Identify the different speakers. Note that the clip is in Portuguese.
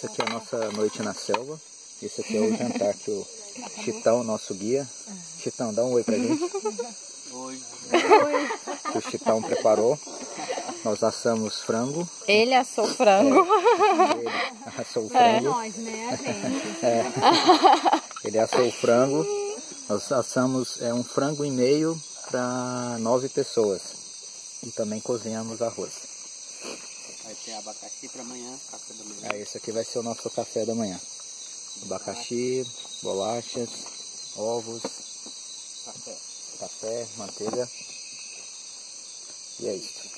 Speaker 1: Essa aqui é a nossa noite na selva. Esse aqui é o jantar que o Chitão, nosso guia. Chitão, dá um oi pra gente.
Speaker 2: Oi.
Speaker 1: Que o Chitão preparou. Nós assamos frango.
Speaker 3: Ele assou frango.
Speaker 1: Ele assou o frango.
Speaker 4: Nós, né, gente?
Speaker 1: Ele assou o frango. Nós assamos um frango e meio para 9 pessoas. E também cozinhamos arroz.
Speaker 2: Vai ter abacaxi para amanhã, café da manhã.
Speaker 1: Esse aqui vai ser o nosso café da manhã. Abacaxi, bolachas, ovos, café, manteiga. E é isso.